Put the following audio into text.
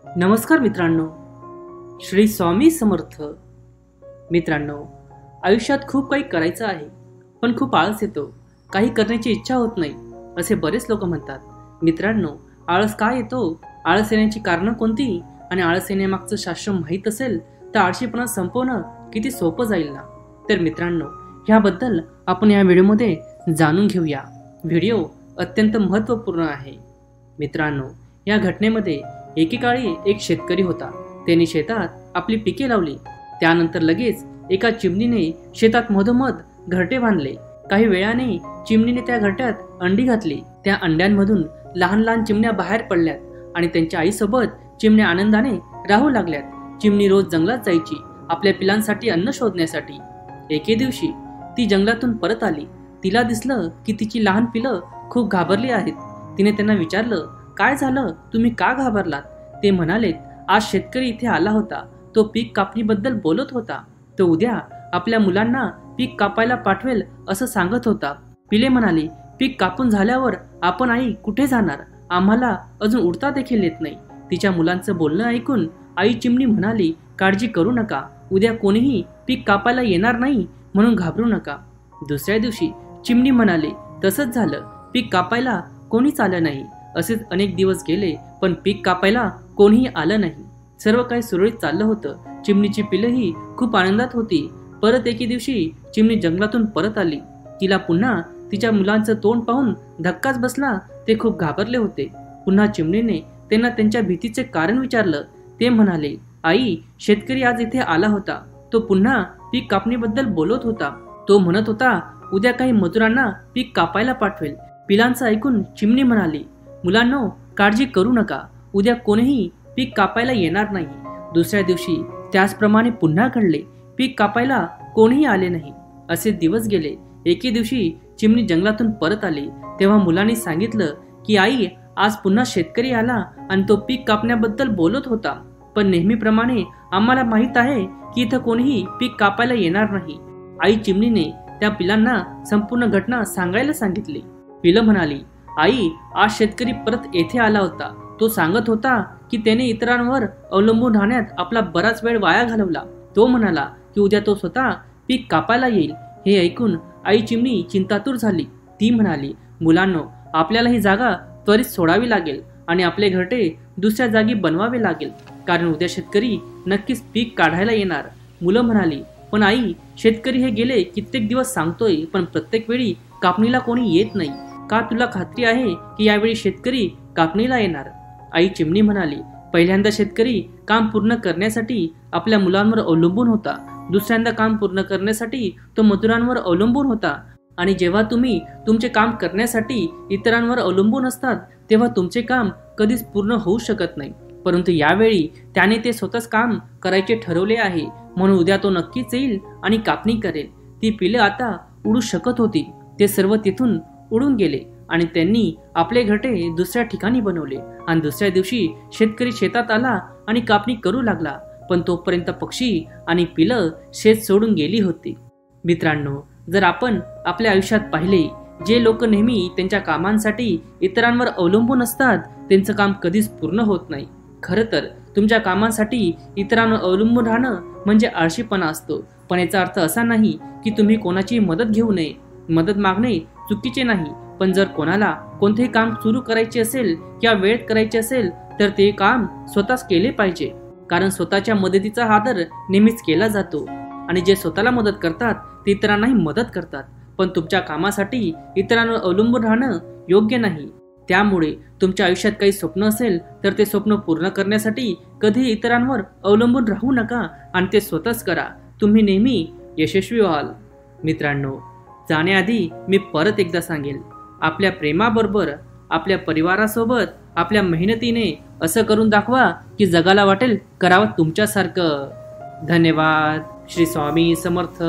नमस्कार मित्रांनो, श्री स्वामी समर्थ. मित्रांनो, आयुष्यात खूप काही करायचं आहे, पण खूप आळस येतो, काही करण्याची इच्छा होत नाही असे बरेच लोक म्हणतात. मित्रांनो, आळस का येतो, आळस येण्याची कारणं कोणती आणि आळस येण्यामागचं शास्त्र माहीत असेल तर आळशीपणा संपवणं किती सोपं जाईल ना. तर मित्रांनो, ह्याबद्दल आपण या व्हिडिओमध्ये जाणून घेऊया. व्हिडिओ अत्यंत महत्त्वपूर्ण आहे. मित्रांनो, या घटनेमध्ये एकेकाळी एक शेतकरी होता. त्याने शेतात आपली पिके लावली. त्यानंतर लगेच एका चिमणीने शेतात मधोमध घरटे बांधले. काही वेळाने चिमणीने त्या घरट्यात अंडी घातली. त्या अंड्यांमधून लहान लहान चिमण्या बाहेर पडल्यात आणि त्यांच्या आईसोबत चिमण्या आनंदाने राहू लागल्यात. चिमणी रोज जंगलात जायची आपल्या पिलांसाठी अन्न शोधण्यासाठी. एके दिवशी ती जंगलातून परत आली. तिला दिसलं की तिची लहान पिलं खूप घाबरली आहेत. तिने त्यांना विचारलं, काय झालं, तुम्ही का घाबरलात? ते म्हणालेत, आज शेतकरी इथे आला होता. तो पीक कापणीबद्दल बोलत होता. तो उद्या आपल्या मुलांना पीक कापायला पाठवेल असं सांगत होता. पिले म्हणाली, पीक कापून झाल्यावर आपण आई कुठे जाणार? आम्हाला अजून उडता देखील येत नाही. तिच्या मुलांचं बोलणं ऐकून आई चिमणी म्हणाली, काळजी करू नका, उद्या कोणीही पीक कापायला येणार नाही म्हणून घाबरू नका. दुसऱ्या दिवशी चिमणी म्हणाली, तसंच झालं, पीक कापायला कोणीच आलं नाही. असेच अनेक दिवस गेले, पण पीक कापायला कोणीही आलं नाही. सर्व काही सुरळीत चाललं होतं. चिमणीची पिलंही खूप आनंदात होती. परत एके दिवशी चिमणी जंगलातून परत आली. तिला पुन्हा तिच्या मुलांचं तोंड पाहून धक्काच बसला. ते खूप घाबरले होते. पुन्हा चिमणीने त्यांना त्यांच्या भीतीचे कारण विचारलं. ते म्हणाले, आई, शेतकरी आज इथे आला होता. तो पुन्हा पीक कापणीबद्दल बोलत होता. तो म्हणत होता, उद्या काही मजुरांना पीक कापायला पाठवेल. पिलांचं ऐकून चिमणी म्हणाली, मुलांनो, काळजी करू नका, उद्या कोणीही पीक कापायला येणार नाही. दुसऱ्या दिवशी त्याचप्रमाणे पुन्हा घडले. पीक कापायला कोणीही आले नाही. असे दिवस गेले. एके दिवशी चिमणी जंगलातून परत आली. तेव्हा मुलांनी सांगितलं की आई, आज पुन्हा शेतकरी आला आणि तो पीक कापण्याबद्दल बोलत होता. पण नेहमीप्रमाणे आम्हाला माहित आहे की इथं कोणीही पीक कापायला येणार नाही. आई चिमणीने त्या पिलांना संपूर्ण घटना सांगायला सांगितली. पिलं म्हणाली, आई, आज शेतकरी परत येथे आला होता. तो सांगत होता की त्याने इतरांवर अवलंबून राहण्यात आपला बराच वेळ वाया घालवला. तो म्हणाला की उद्या तो स्वतः पीक कापायला येईल. हे ऐकून आई चिमणी चिंतातूर झाली. ती म्हणाली, मुलांनो, आपल्याला ही जागा त्वरित सोडावी लागेल आणि आपले घरटे दुसऱ्या जागी बनवावे लागेल, कारण उद्या शेतकरी नक्कीच पीक काढायला येणार. मुलं म्हणाली, पण आई, शेतकरी हे गेले कित्येक दिवस सांगतोय, पण प्रत्येक वेळी कापणीला कोणी येत नाही. का तुला खात्री आहे की यावेळी शेतकरी कापणीला येणार? आई चिमणी म्हणाली, पहिल्यांदा शेतकरी काम पूर्ण करण्यासाठी आपल्या मुलांवर अवलंबून होता. दुसऱ्यांदा काम पूर्ण करण्यासाठी तो मजुरांवर अवलंबून होता. आणि जेव्हा तुम्ही तुमचे काम करण्यासाठी इतरांवर अवलंबून असतात तेव्हा तुमचे काम कधीच पूर्ण होऊ शकत नाही. परंतु यावेळी त्याने ते स्वतःच काम करायचे ठरवले आहे, म्हणून उद्या तो नक्कीच येईल आणि कापणी करेल. ती पिलं आता उडू शकत होती. ते सर्व तिथून उडून गेले आणि त्यांनी आपले घरटे दुसऱ्या ठिकाणी बनवले. आणि दुसऱ्या दिवशी शेतकरी शेतात आला आणि कापणी करू लागला. पण तोपर्यंत पक्षी आणि पिलं शेत सोडून गेली होती. मित्रांनो, जर आपण आपल्या आयुष्यात पाहिले, जे लोक नेहमी त्यांच्या कामांसाठी इतरांवर अवलंबून असतात त्यांचं काम कधीच पूर्ण होत नाही. खरं तर तुमच्या कामांसाठी इतरांवर अवलंबून राहणं म्हणजे आळशीपणा असतो. पण याचा अर्थ असा नाही की तुम्ही कोणाची मदत घेऊ नये. मदत मागणे चुकीचे नाही, पण जर कोणाला कोणतेही काम सुरू करायचे असेल किंवा वेळेत करायचे असेल तर ते काम स्वतःच केले पाहिजे, कारण स्वतःच्या मदतीचा आदर नेहमीच केला जातो. आणि जे स्वतःला मदत करतात ते इतरांनाही मदत करतात. पण तुमच्या कामासाठी इतरांवर अवलंबून राहणं योग्य नाही. त्यामुळे तुमच्या आयुष्यात काही स्वप्न असेल तर ते स्वप्न पूर्ण करण्यासाठी कधी इतरांवर अवलंबून राहू नका आणि ते स्वतःच करा. तुम्ही नेहमी यशस्वी व्हाल. मित्रांनो, जाण्याआधी मी परत एकदा सांगेल, आपल्या प्रेमाबरोबर, आपल्या परिवारासोबत, आपल्या मेहनतीने असं करून दाखवा की जगाला वाटेल करावं तुमच्यासारखं. धन्यवाद. श्री स्वामी समर्थ.